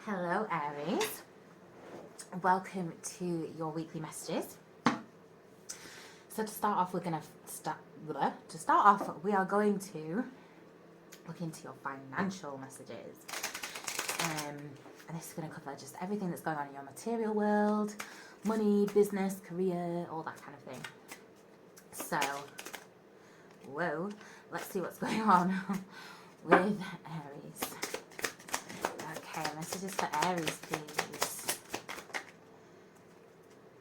Hello Aries, welcome to your weekly messages. So to start off, we are going to look into your financial messages, and this is going to cover just everything that's going on in your material world, money, business, career, all that kind of thing. So, whoa, let's see what's going on with Aries. Okay, messages for Aries, please.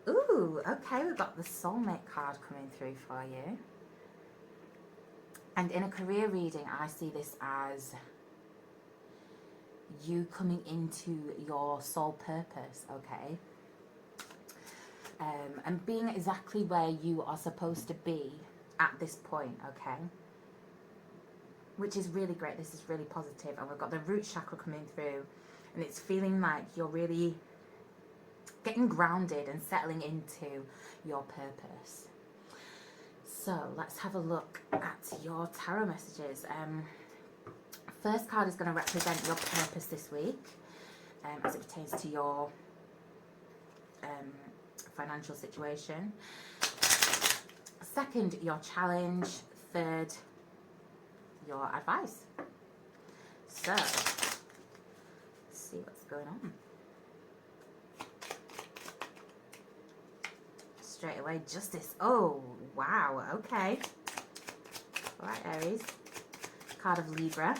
Ooh, okay, we've got the soulmate card coming through for you. And in a career reading, I see this as you coming into your soul purpose, okay? And being exactly where you are supposed to be at this point, okay? Which is really great. This is really positive. And we've got the root chakra coming through, and it's feeling like you're really getting grounded and settling into your purpose. So let's have a look at your tarot messages. First card is going to represent your purpose this week, as it pertains to your financial situation. Second, your challenge. Third, your advice. So, let's see what's going on. Straight away, justice. Oh, wow, okay. All right, Aries. Card of Libra.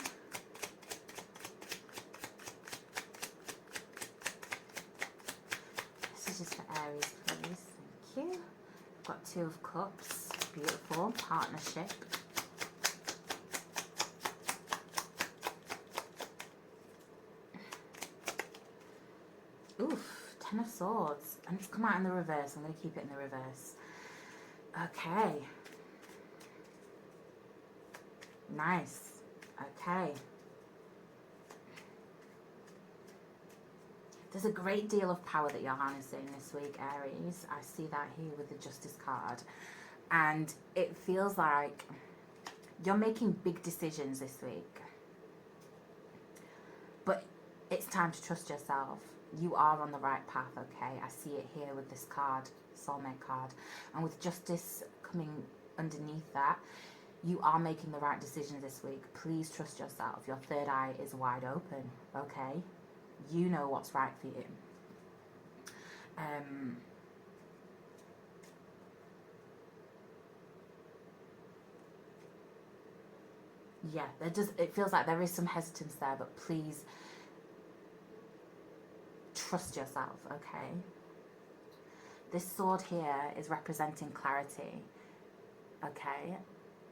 This is just for Aries, please. Thank you. Got Two of Cups. Beautiful. Partnership. Oof, Ten of Swords. And it's come out in the reverse. I'm going to keep it in the reverse. Okay. Nice. Okay. There's a great deal of power that you're harnessing this week, Aries. I see that here with the Justice card. And it feels like you're making big decisions this week. But it's time to trust yourself. You are on the right path, okay? I see it here with this card, soulmate card. And with Justice coming underneath that, you are making the right decisions this week. Please trust yourself. Your third eye is wide open, okay? You know what's right for you. Yeah, it feels like there is some hesitance there, but please trust yourself, okay? This sword here is representing clarity, okay?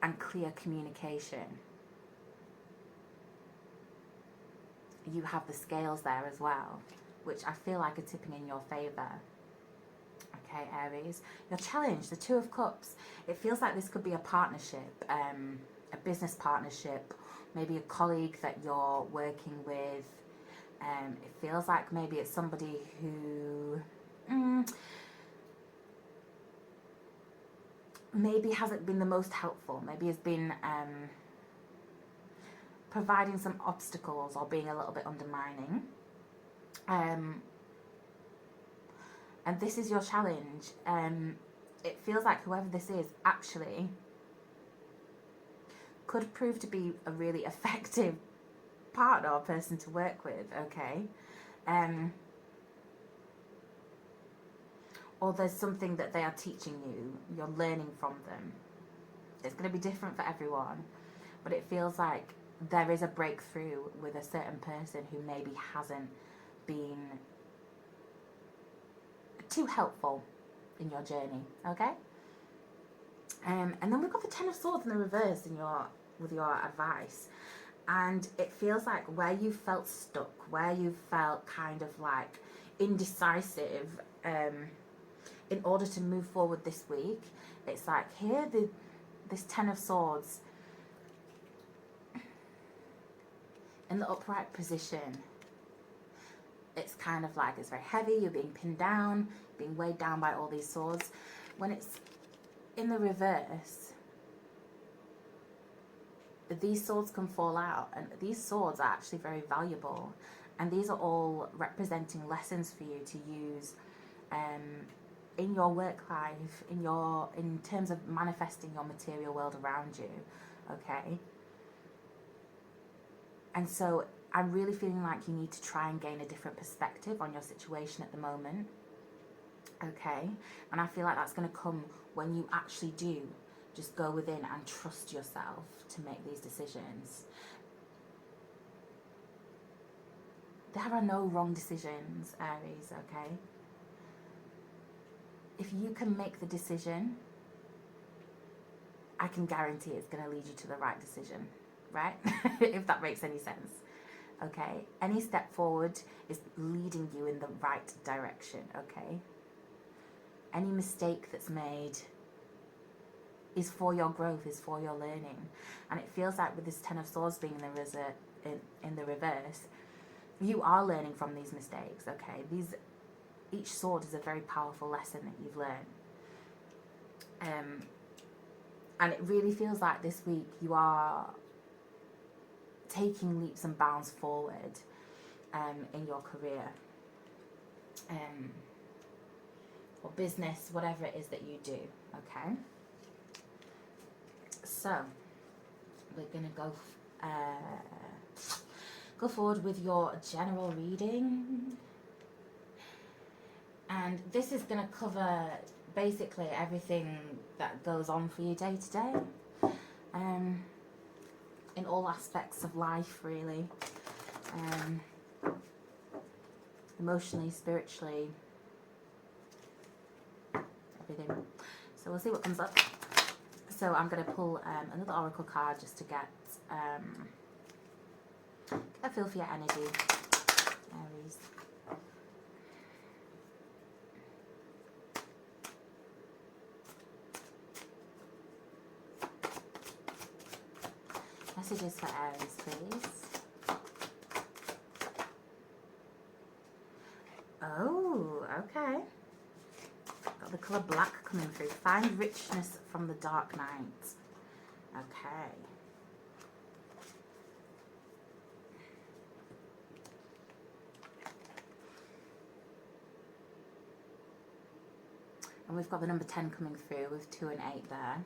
And clear communication. You have the scales there as well, which I feel like are tipping in your favour. Okay, Aries. Your challenge, the Two of Cups. It feels like this could be a partnership, a business partnership, maybe a colleague that you're working with. It feels like maybe it's somebody who maybe hasn't been the most helpful, maybe has been providing some obstacles or being a little bit undermining. And this is your challenge. It feels like whoever this is actually could prove to be a really effective partner or person to work with, okay? Or there's something that they are teaching you, you're learning from them. It's going to be different for everyone, but it feels like there is a breakthrough with a certain person who maybe hasn't been too helpful in your journey, okay? And then we've got the Ten of Swords in the reverse with your advice. And it feels like where you felt stuck, where you felt kind of like indecisive, in order to move forward this week, it's like here, this Ten of Swords in the upright position. It's kind of like it's very heavy, you're being pinned down, being weighed down by all these swords. When it's in the reverse, these swords can fall out, and these swords are actually very valuable, and these are all representing lessons for you to use in your work life, in terms of manifesting your material world around you. Okay, and so I'm really feeling like you need to try and gain a different perspective on your situation at the moment. Okay, and I feel like that's going to come when you actually do just go within and trust yourself to make these decisions. There are no wrong decisions, Aries, okay? If you can make the decision, I can guarantee it's going to lead you to the right decision, right? If that makes any sense, okay? Any step forward is leading you in the right direction, okay? Any mistake that's made is for your growth, is for your learning. And it feels like with this Ten of Swords being in the reverse, you are learning from these mistakes, okay? Each sword is a very powerful lesson that you've learned. And it really feels like this week you are taking leaps and bounds forward in your career or business, whatever it is that you do, okay? So we're going to go forward with your general reading, and this is going to cover basically everything that goes on for you day to day, in all aspects of life, really, emotionally, spiritually, everything. So we'll see what comes up. So I'm going to pull another oracle card just to get a feel for your energy, Aries. Messages for Aries, please. Oh, okay. Got the colour black coming through. Find richness from the dark night. Okay. And we've got the number 10 coming through with 2 and 8 there.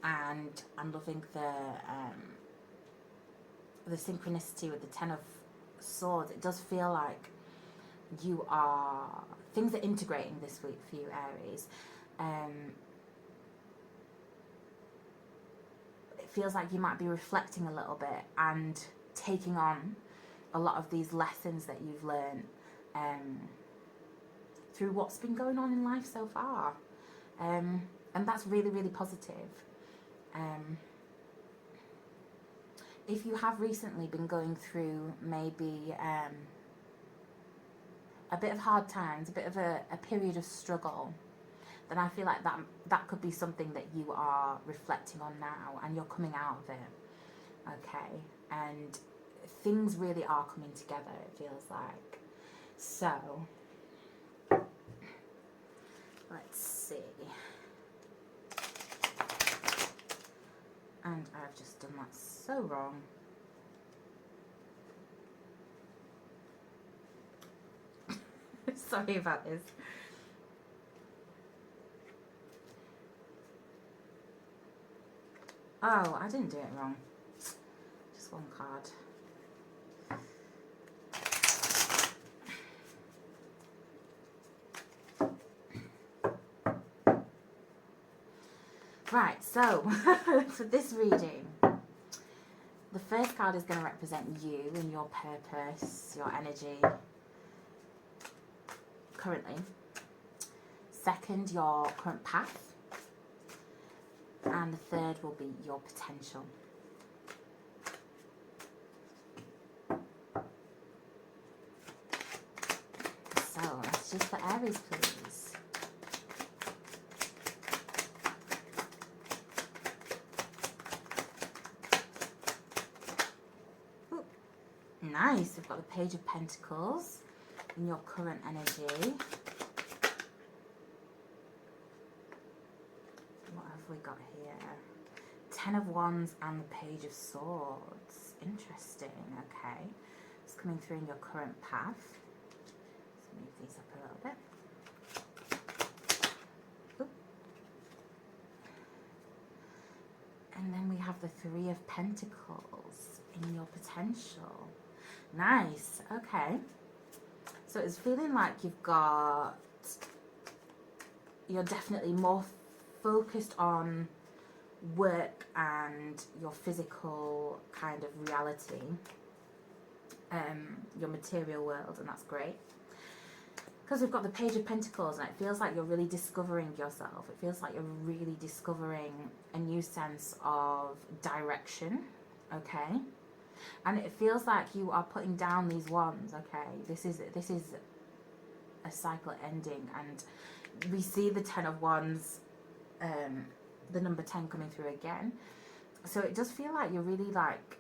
And I'm loving the synchronicity with the 10 of Swords. It does feel like things are integrating this week for you, Aries. It feels like you might be reflecting a little bit and taking on a lot of these lessons that you've learned through what's been going on in life so far. And that's really, really positive. If you have recently been going through maybe a bit of hard times, a bit of a period of struggle, then I feel like that could be something that you are reflecting on now, and you're coming out of it, okay? And things really are coming together, it feels like. So, let's see. And I've just done that so wrong. Sorry about this. Oh, I didn't do it wrong. Just one card. Right, so for this reading, the first card is going to represent you and your purpose, your energy currently. Second, your current path. And the third will be your potential. So, messages for Aries, please. Ooh, nice, we've got the Page of Pentacles in your current energy. What have we got here? Ten of Wands and the Page of Swords. Interesting, okay. It's coming through in your current path. Let's move these up a little bit. Oop. And then we have the Three of Pentacles in your potential. Nice, okay. So it's feeling like you're definitely more focused on work and your physical kind of reality, your material world, and that's great. Because we've got the Page of Pentacles, and it feels like you're really discovering yourself. It feels like you're really discovering a new sense of direction, okay? And it feels like you are putting down these wands, okay? This is a cycle ending, and we see the Ten of Wands, the number 10 coming through again. So it does feel like you're really like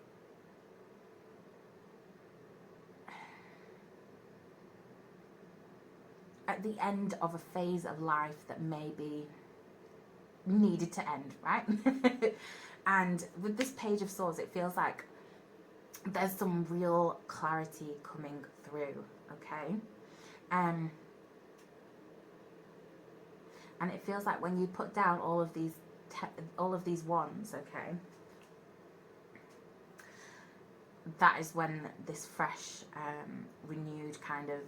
at the end of a phase of life that maybe needed to end, right? And with this Page of Swords, it feels like there's some real clarity coming through, okay? And it feels like when you put down all of these wands, okay, that is when this fresh, renewed kind of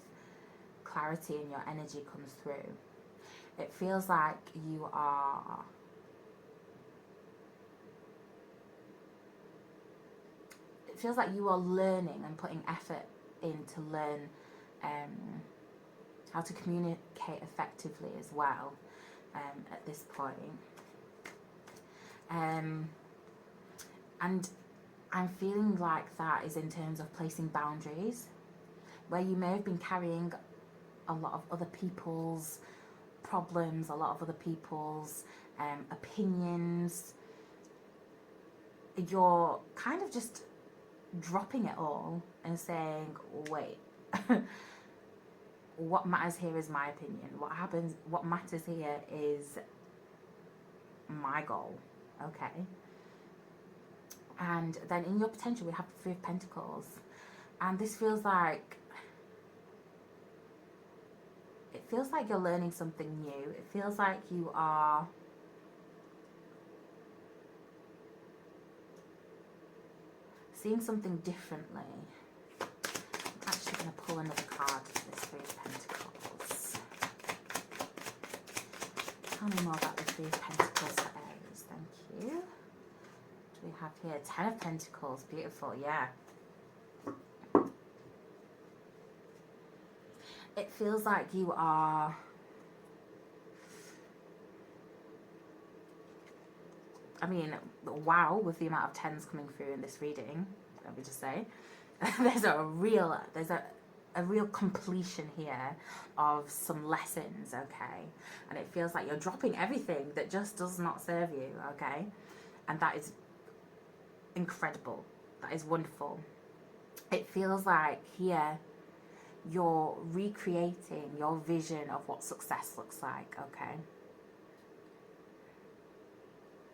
clarity in your energy comes through. It feels like you are learning and putting effort in to learn how to communicate effectively as well at this point. And I'm feeling like that is in terms of placing boundaries, where you may have been carrying a lot of other people's problems, a lot of other people's opinions. You're kind of just dropping it all and saying, wait, what matters here is my opinion. What matters here is my goal, okay? And then in your potential, we have the Three of Pentacles. And this feels like, you're learning something new. It feels like you are seeing something differently. I'm actually going to pull another card for this Three of Pentacles. Tell me more about the Three of Pentacles for Aries. Thank you. What do we have here? Ten of Pentacles. Beautiful, yeah. It feels like you are wow, with the amount of tens coming through in this reading, let me just say. there's a real completion here of some lessons, okay? And it feels like you're dropping everything that just does not serve you, okay? And that is incredible. That is wonderful. It feels like here you're recreating your vision of what success looks like, okay?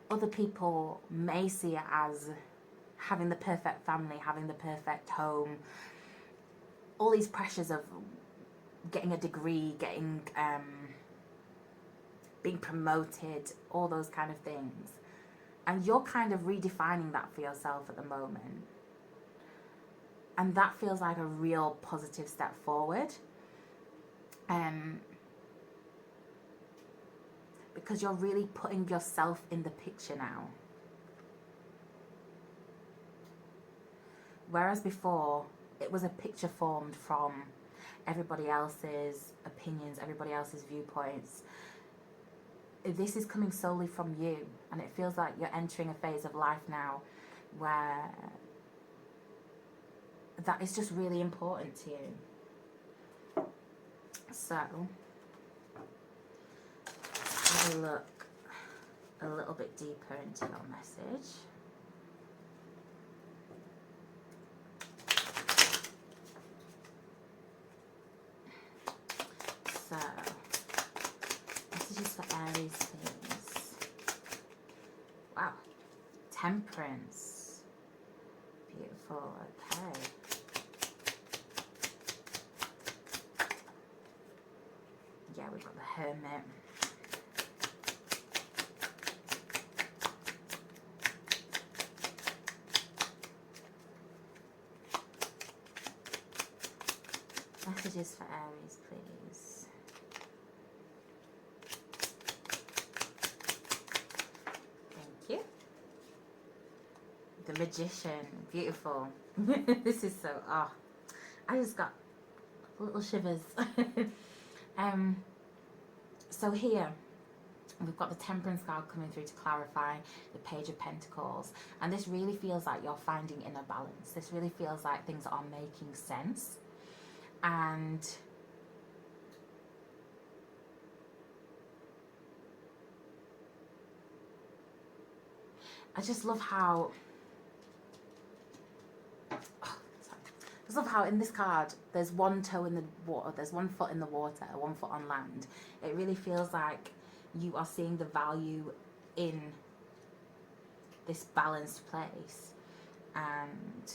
Other people may see it as having the perfect family, having the perfect home, all these pressures of getting a degree, being promoted, all those kind of things. And you're kind of redefining that for yourself at the moment. And that feels like a real positive step forward. Because you're really putting yourself in the picture now. Whereas before, it was a picture formed from everybody else's opinions, everybody else's viewpoints. This is coming solely from you. And it feels like you're entering a phase of life now where that is just really important to you. So, have a look a little bit deeper into your message. So, messages for Aries, please. Wow. Temperance. Beautiful. Okay. Yeah, we've got the Hermit. Messages for Aries, please. Thank you. The Magician. Beautiful. This is so... Oh, I just got little shivers. So here we've got the Temperance card coming through to clarify the Page of Pentacles, and this really feels like you're finding inner balance. This really feels like things are making sense, and I just love how I just love how in this card there's one toe in the water, there's one foot in the water, one foot on land. It really feels like you are seeing the value in this balanced place, and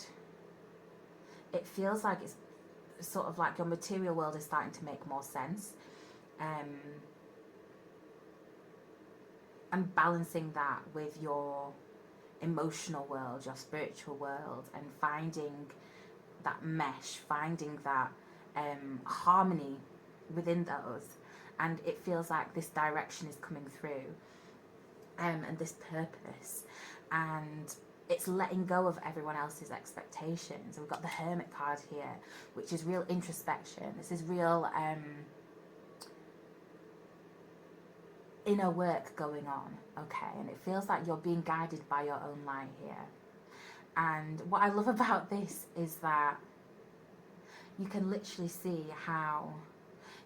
it feels like it's sort of like your material world is starting to make more sense, and balancing that with your emotional world, your spiritual world, and finding that mesh, finding that harmony within those. And it feels like this direction is coming through, and this purpose, and it's letting go of everyone else's expectations. We've got the Hermit card here, which is real introspection. This is real inner work going on, okay? And it feels like you're being guided by your own light here. And what I love about this is that you can literally see how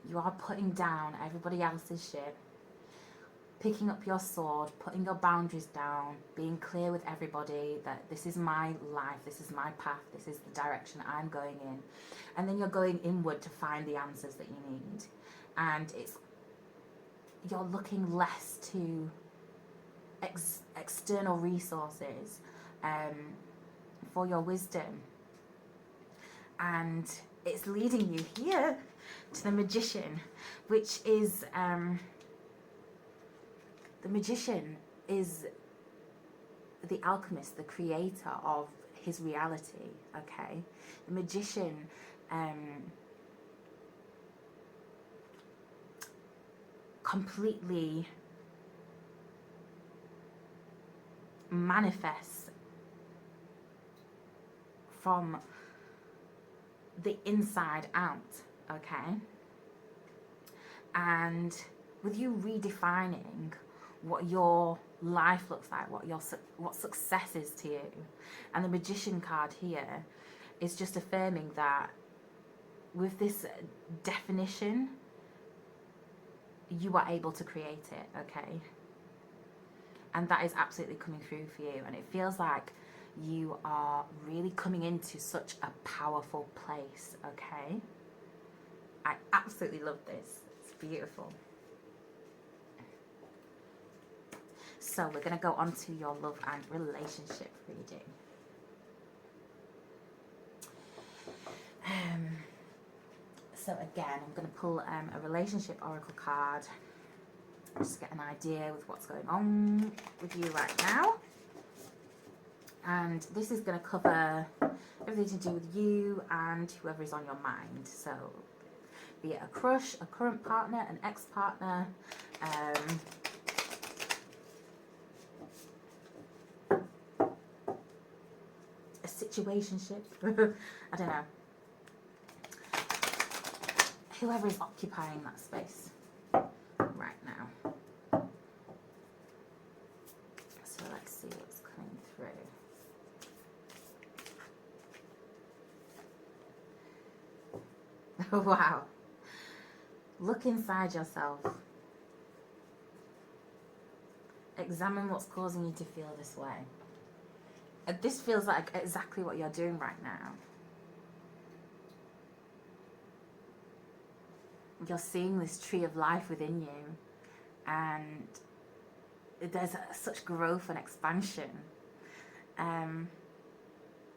you are putting down everybody else's shit, picking up your sword, putting your boundaries down, being clear with everybody that this is my life, this is my path, this is the direction I'm going in. And then you're going inward to find the answers that you need. And you're looking less to external resources for your wisdom. And it's leading you here to the Magician, which is the Magician is the alchemist, the creator of his reality, okay? The Magician completely manifests from the inside out, okay? And with you redefining what your life looks like, what success is to you, and the Magician card here is just affirming that with this definition you are able to create it, okay? And that is absolutely coming through for you, and it feels like you are really coming into such a powerful place, okay? I absolutely love this. It's beautiful. So we're going to go on to your love and relationship reading. So again, I'm going to pull a relationship oracle card. Just get an idea with what's going on with you right now. And this is going to cover everything to do with you and whoever is on your mind. So be it a crush, a current partner, an ex-partner, a situationship, I don't know. Whoever is occupying that space right now. So let's see what's coming through. Wow. Look inside yourself. Examine what's causing you to feel this way. This feels like exactly what you're doing right now. You're seeing this tree of life within you, and there's such growth and expansion,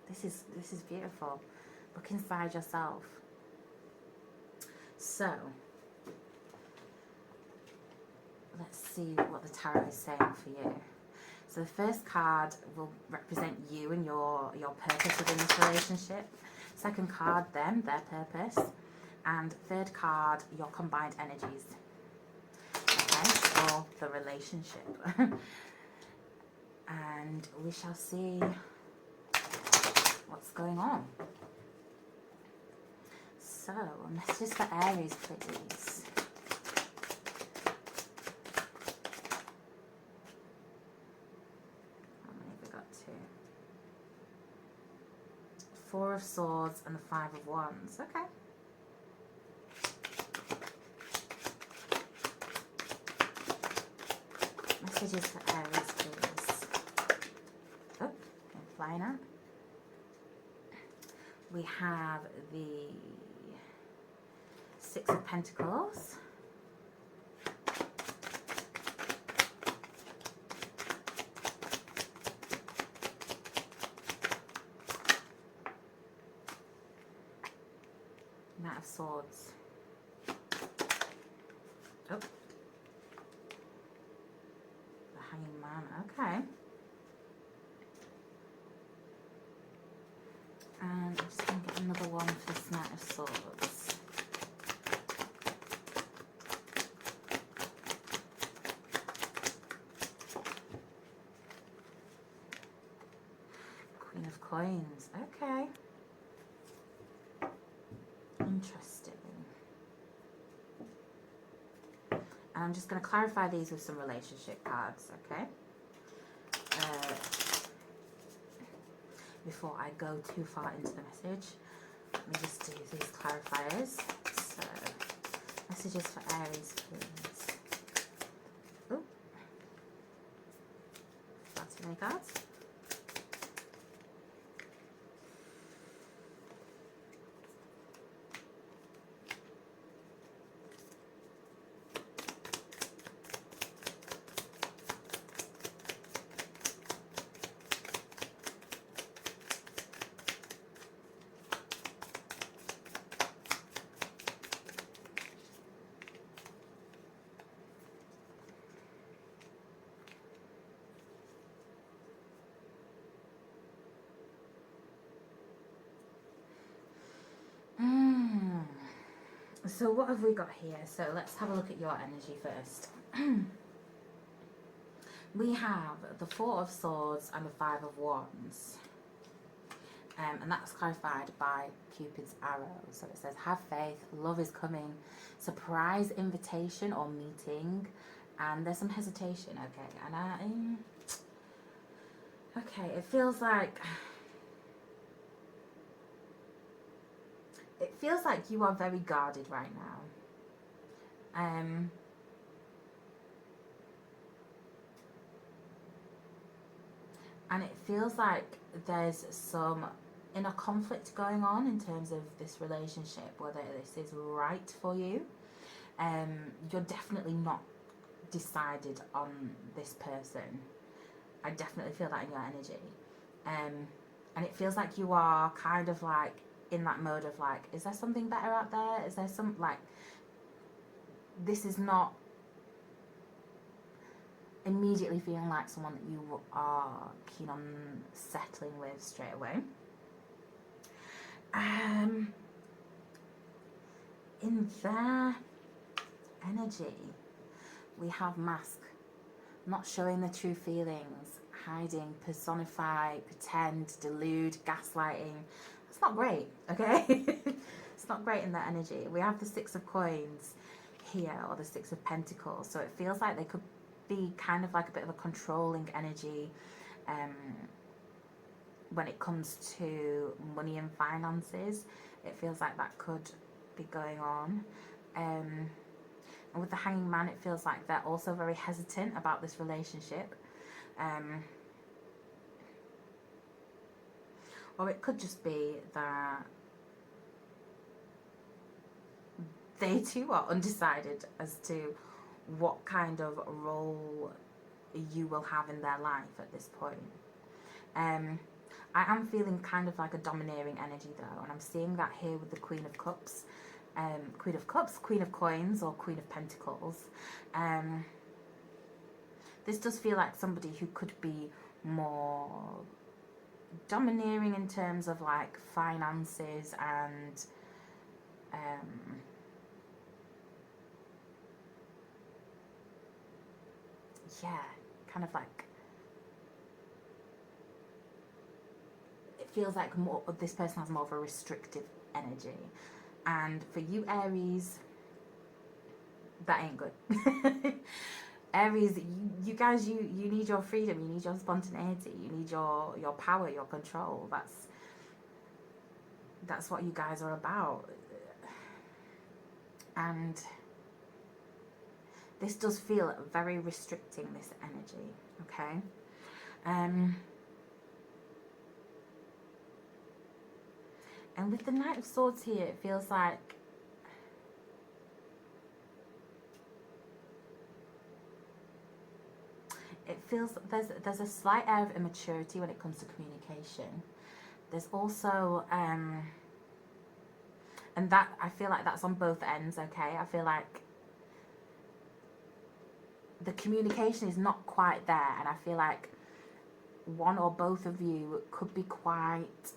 This is beautiful. Look inside yourself. So let's see what the tarot is saying for you. So the first card will represent you and your purpose within this relationship. Second card, them, their purpose. And third card, your combined energies. Okay, for the relationship. And we shall see what's going on. So, messages for Aries, please. How many have we got? 2. 4 of Swords and the 5 of Wands. Okay. Messages for Aries, please. Oh, I'm flying out. We have the 6 of Pentacles. Knight of Swords. Oh. The Hanging Man. Okay. And I'm just going to get another one for this Knight of Swords. Queen of Coins. Okay. Interesting. And I'm just going to clarify these with some relationship cards, okay? Before I go too far into the message, let me just do these clarifiers. So, messages for Aries, please. Oh, that's too many cards. So what have we got here? So let's have a look at your energy first. We have the 4 of Swords and the 5 of Wands. And that's clarified by Cupid's arrow. So it says, have faith, love is coming, surprise invitation or meeting. And there's some hesitation, okay. And okay, it feels like you are very guarded right now. And it feels like there's some inner conflict going on in terms of this relationship, whether this is right for you. You're definitely not decided on this person. I definitely feel that in your energy. And it feels like you are kind of like in that mode of like, is there something better out there? Is there some, like, this is not immediately feeling like someone that you are keen on settling with straight away. In their energy, we have mask, not showing the true feelings, hiding, personify, pretend, delude, gaslighting. It's not great, okay? It's not great in their energy. We have the 6 of Coins here, or the 6 of Pentacles, so it feels like they could be kind of like a bit of a controlling energy when it comes to money and finances. It feels like that could be going on. And with the Hanging Man, it feels like they're also very hesitant about this relationship. Or it could just be that they too are undecided as to what kind of role you will have in their life at this point. I am feeling kind of like a domineering energy though, and I'm seeing that here with the Queen of Cups. Queen of Cups, Queen of Coins, or Queen of Pentacles. This does feel like somebody who could be more domineering in terms of like finances and yeah, kind of like, it feels like more this person has more of a restrictive energy. And for you Aries, that ain't good. Aries, you guys, you need your freedom, you need your spontaneity, you need your power, your control. That's what you guys are about. And this does feel very restricting, this energy, okay? And with the Knight of Swords here, it feels like there's a slight air of immaturity when it comes to communication. There's also and that, I feel like that's on both ends, okay? I feel like the communication is not quite there, and I feel like one or both of you could be quite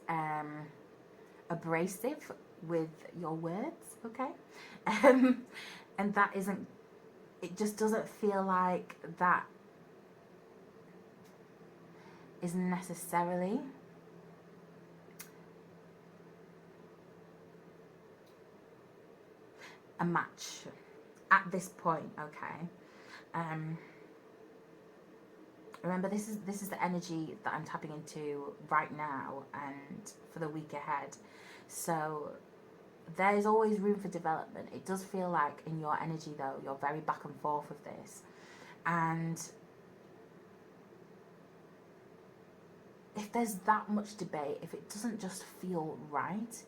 abrasive with your words, okay? And that isn't, it just doesn't feel like that is necessarily a match at this point, okay? Remember, this is the energy that I'm tapping into right now and for the week ahead. So there's always room for development. It does feel like in your energy though, you're very back and forth with this. And if there's that much debate, if it doesn't just feel right,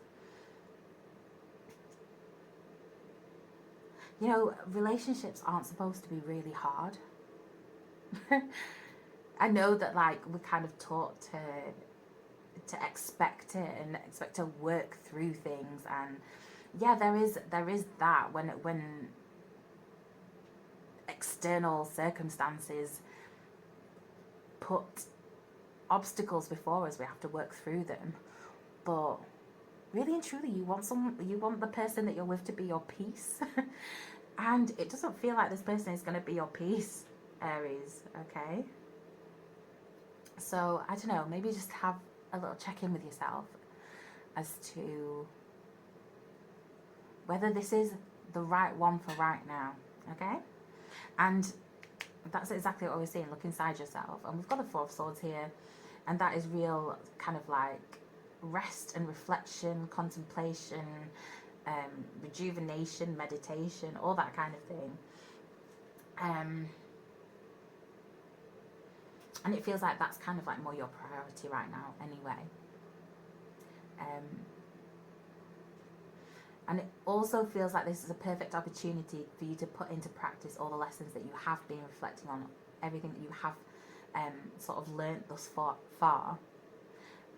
you know, relationships aren't supposed to be really hard. I know that like we're kind of taught to expect it and expect to work through things, and yeah, there is that when external circumstances put obstacles before us, we have to work through them. But really and truly, you want the person that you're with to be your peace. And it doesn't feel like this person is going to be your peace, Aries, okay? So, I don't know, maybe just have a little check-in with yourself as to whether this is the right one for right now, okay? And that's exactly what we're saying, look inside yourself. And we've got the Four of Swords here, and that is real kind of like rest and reflection, contemplation, rejuvenation, meditation, all that kind of thing. And it feels like that's kind of like more your priority right now anyway. And it also feels like this is a perfect opportunity for you to put into practice all the lessons that you have been reflecting on, everything that you have sort of learnt thus far,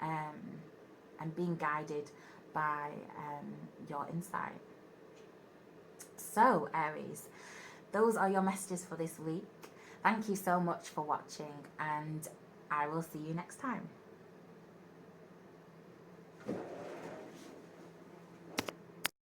and being guided by your insight. So, Aries, those are your messages for this week. Thank you so much for watching, and I will see you next time.